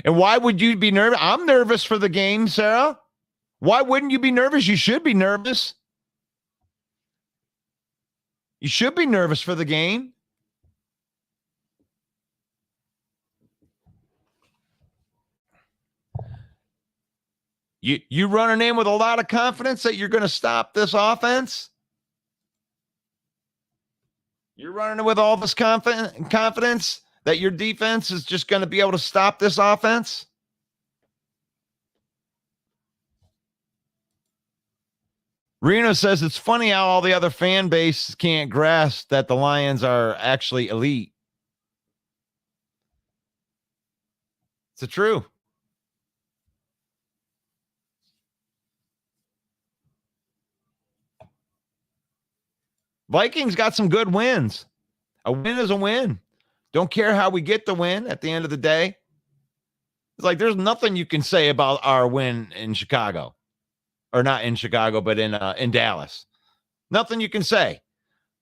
and why would you be nervous? I'm nervous for the game, Sarah. Why wouldn't you be nervous? You should be nervous. You should be nervous for the game. You running in with a lot of confidence that you're going to stop this offense? You're running in with all this confidence that your defense is just going to be able to stop this offense? Reno says it's funny how all the other fan base can't grasp that the Lions are actually elite. It's true. Vikings got some good wins. A win is a win. Don't care how we get the win at the end of the day. It's like there's nothing you can say about our win in Chicago. Or not in Chicago, but in Dallas. Nothing you can say.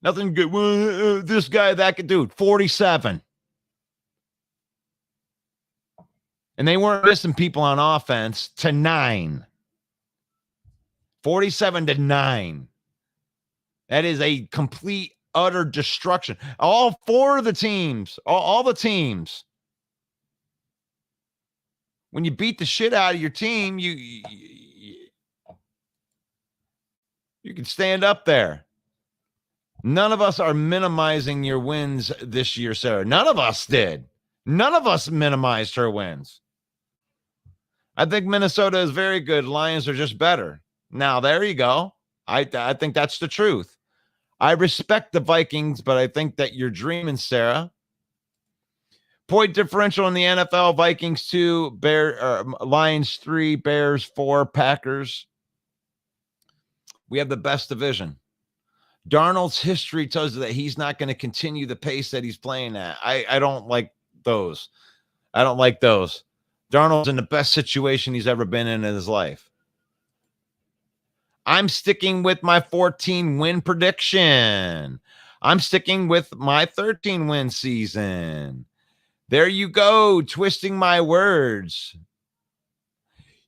Nothing good. Well, this guy, that could do 47. And they weren't missing people on offense to 9. 47-9. That is a complete, utter destruction. All 4 of the teams, all the teams. When you beat the shit out of your team, you can stand up there. None of us are minimizing your wins this year, Sarah. None of us did. None of us minimized her wins. I think Minnesota is very good. Lions are just better. Now, there you go. I think that's the truth. I respect the Vikings, but I think that you're dreaming, Sarah. Point differential in the NFL: Vikings 2, Lions 3, Bears 4, Packers. We have the best division. Darnold's history tells you that he's not going to continue the pace that he's playing at. I don't like those. I don't like those. Darnold's in the best situation he's ever been in his life. I'm sticking with my 14-win prediction. I'm sticking with my 13-win season. There you go, twisting my words.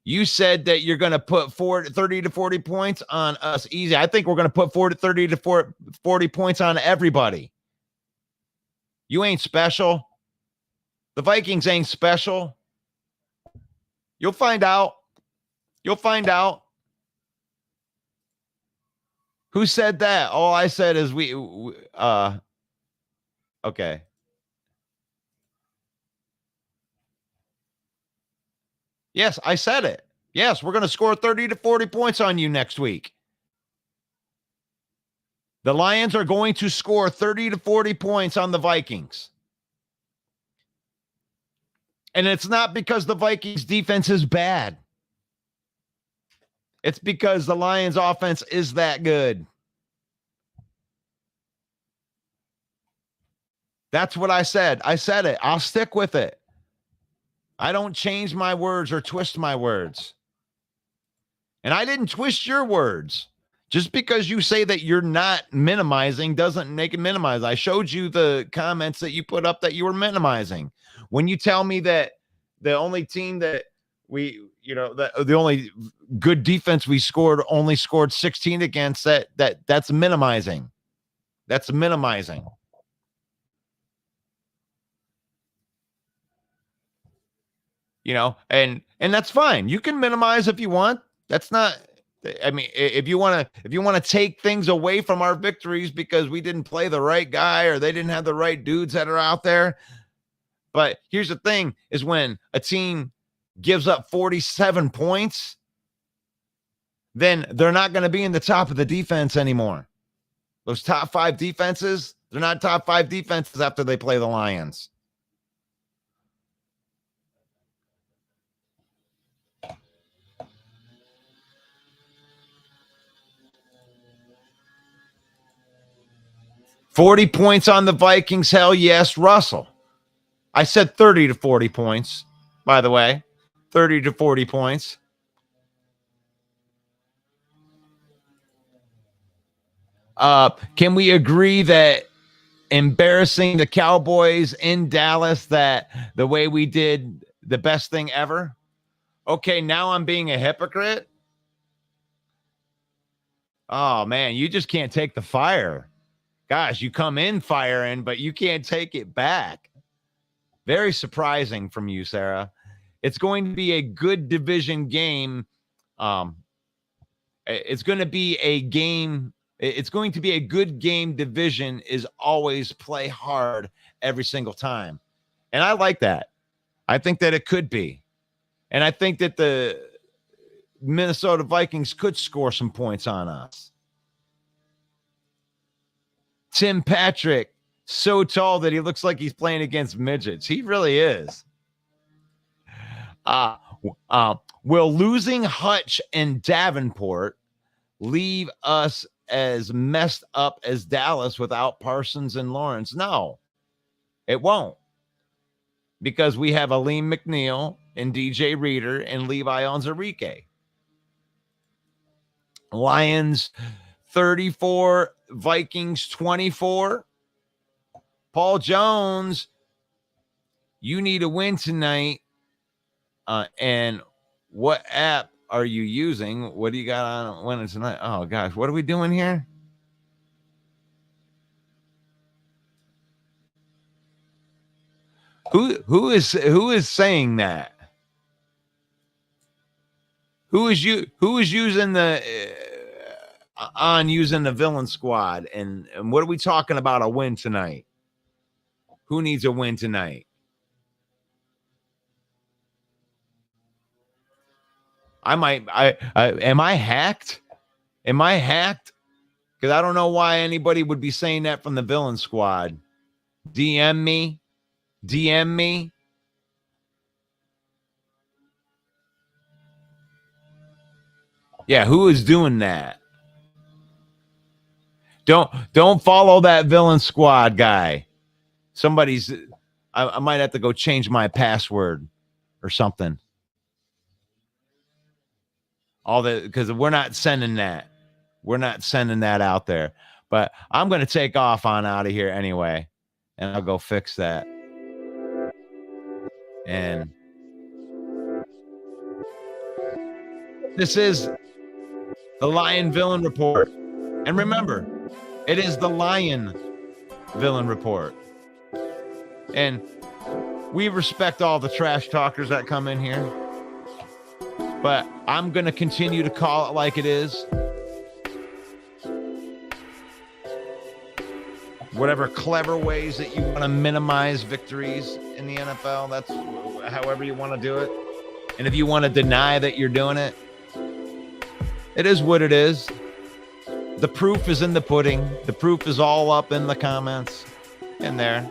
You said that you're going to put 30 to 40 points on us easy. I think we're going to put 30 to 40 points on everybody. You ain't special. The Vikings ain't special. You'll find out. You'll find out. Who said that? All I said is okay. Yes, I said it. Yes, we're going to score 30 to 40 points on you next week. The Lions are going to score 30 to 40 points on the Vikings. And it's not because the Vikings defense is bad. It's because the Lions offense is that good. That's what I said. I said it. I'll stick with it. I don't change my words or twist my words. And I didn't twist your words. Just because you say that you're not minimizing doesn't make it minimize. I showed you the comments that you put up that you were minimizing. When you tell me that the only team that the only good defense we only scored 16 against, that's minimizing. That's minimizing. And that's fine. You can minimize if you want. That's not, I mean, if you want to take things away from our victories because we didn't play the right guy or they didn't have the right dudes that are out there. But here's the thing is when a team gives up 47 points, then they're not going to be in the top of the defense anymore. Those top 5 defenses, they're not top 5 defenses after they play the Lions. $40 points on the Vikings. Hell yes, Russell. I said 30 to 40 points, by the way. 30 to 40 points. Can we agree that embarrassing the Cowboys in Dallas, that the way we did, the best thing ever? Okay, now I'm being a hypocrite? Oh, man, you just can't take the fire. Gosh, you come in firing, but you can't take it back. Very surprising from you, Sarah. It's going to be a good division game. It's going to be a game. It's going to be a good game. Division is always play hard every single time. And I like that. I think that it could be. And I think that the Minnesota Vikings could score some points on us. Tim Patrick, so tall that he looks like he's playing against midgets. He really is. Will losing Hutch and Davenport leave us as messed up as Dallas without Parsons and Lawrence? No, it won't. Because we have Alim McNeil and DJ Reader and Levi Onwuzurike. Lions 34, Vikings 24. Paul Jones, you need a win tonight. And what app are you using? What do you got on winning tonight? Oh gosh, what are we doing here? Who is saying that? Who is using the using the villain squad? And what are we talking about? A win tonight? Who needs a win tonight? Am I hacked? Am I hacked? Because I don't know why anybody would be saying that from the villain squad. DM me. Yeah, who is doing that? Don't follow that villain squad guy. I might have to go change my password or something. Because we're not sending that. We're not sending that out there. But I'm going to take off on out of here anyway. And I'll go fix that. And This is the Lion Villain Report. And remember, it is the Lion Villain Report. And we respect all the trash talkers that come in here. But I'm going to continue to call it like it is. Whatever clever ways that you want to minimize victories in the NFL, that's however you want to do it. And if you want to deny that you're doing it, it is what it is. The proof is in the pudding. The proof is all up in the comments in there.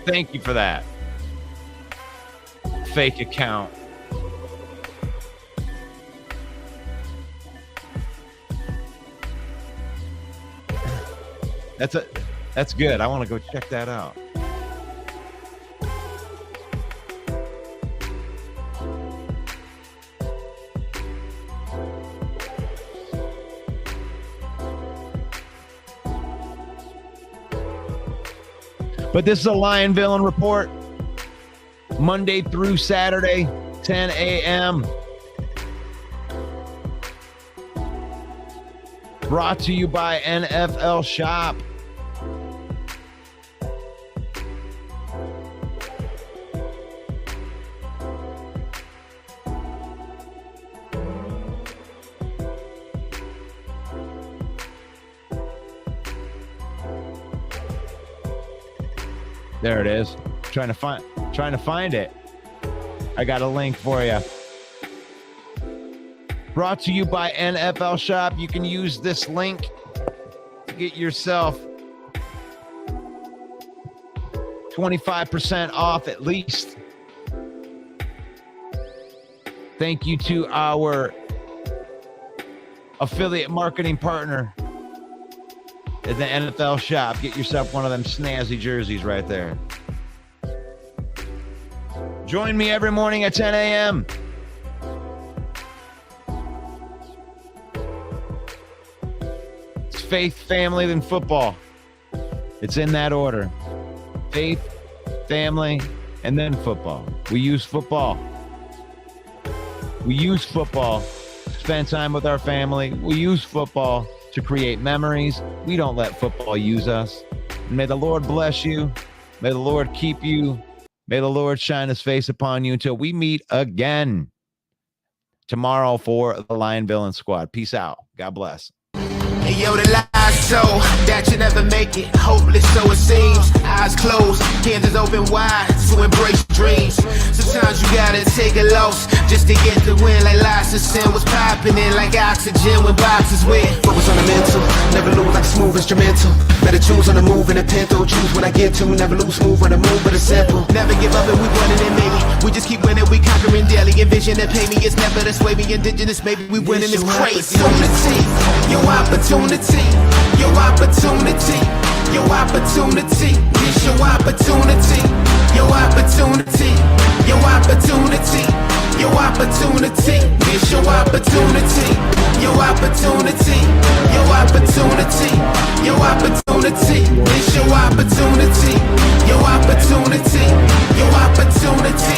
Thank you for that. Fake account. That's good. I want to go check that out. But this is a Lion Villain Report, Monday through Saturday, 10 a.m. Brought to you by NFL Shop. There it is. Trying to find it. I got a link for you. Brought to you by NFL Shop. You can use this link to get yourself 25% off at least. Thank you to our affiliate marketing partner at the NFL Shop. Get yourself one of them snazzy jerseys right there. Join me every morning at 10 a.m. It's faith, family, then football. It's in that order. Faith, family, and then football. We use football. We use football to spend time with our family. We use football to create memories. We don't let football use us. May the Lord bless you. May the Lord keep you. May the Lord shine his face upon you until we meet again tomorrow for the Lion Villain Squad. Peace out. God bless. Hey, yo, the lies so that you never make it. Hopeless, so it seems. Eyes closed, hands open wide to embrace dreams. Sometimes you gotta take a loss just to get the win. Like lots of sin was popping in like oxygen when boxes wet. Focus on the mental, never lose like smooth instrumental. Better choose on the move in a pinto. Choose what I get to, never lose smooth on the move, but it's simple. Never give up and we winning it, maybe. We just keep winning, we conquering daily. Envision and pay me, it's never the sway me. Indigenous, maybe we winning, it's crazy. Your opportunity, your opportunity, your opportunity, it's your opportunity, your opportunity, your opportunity, your opportunity, it's your opportunity, your opportunity, your opportunity, your opportunity, it's your opportunity, your opportunity, your opportunity.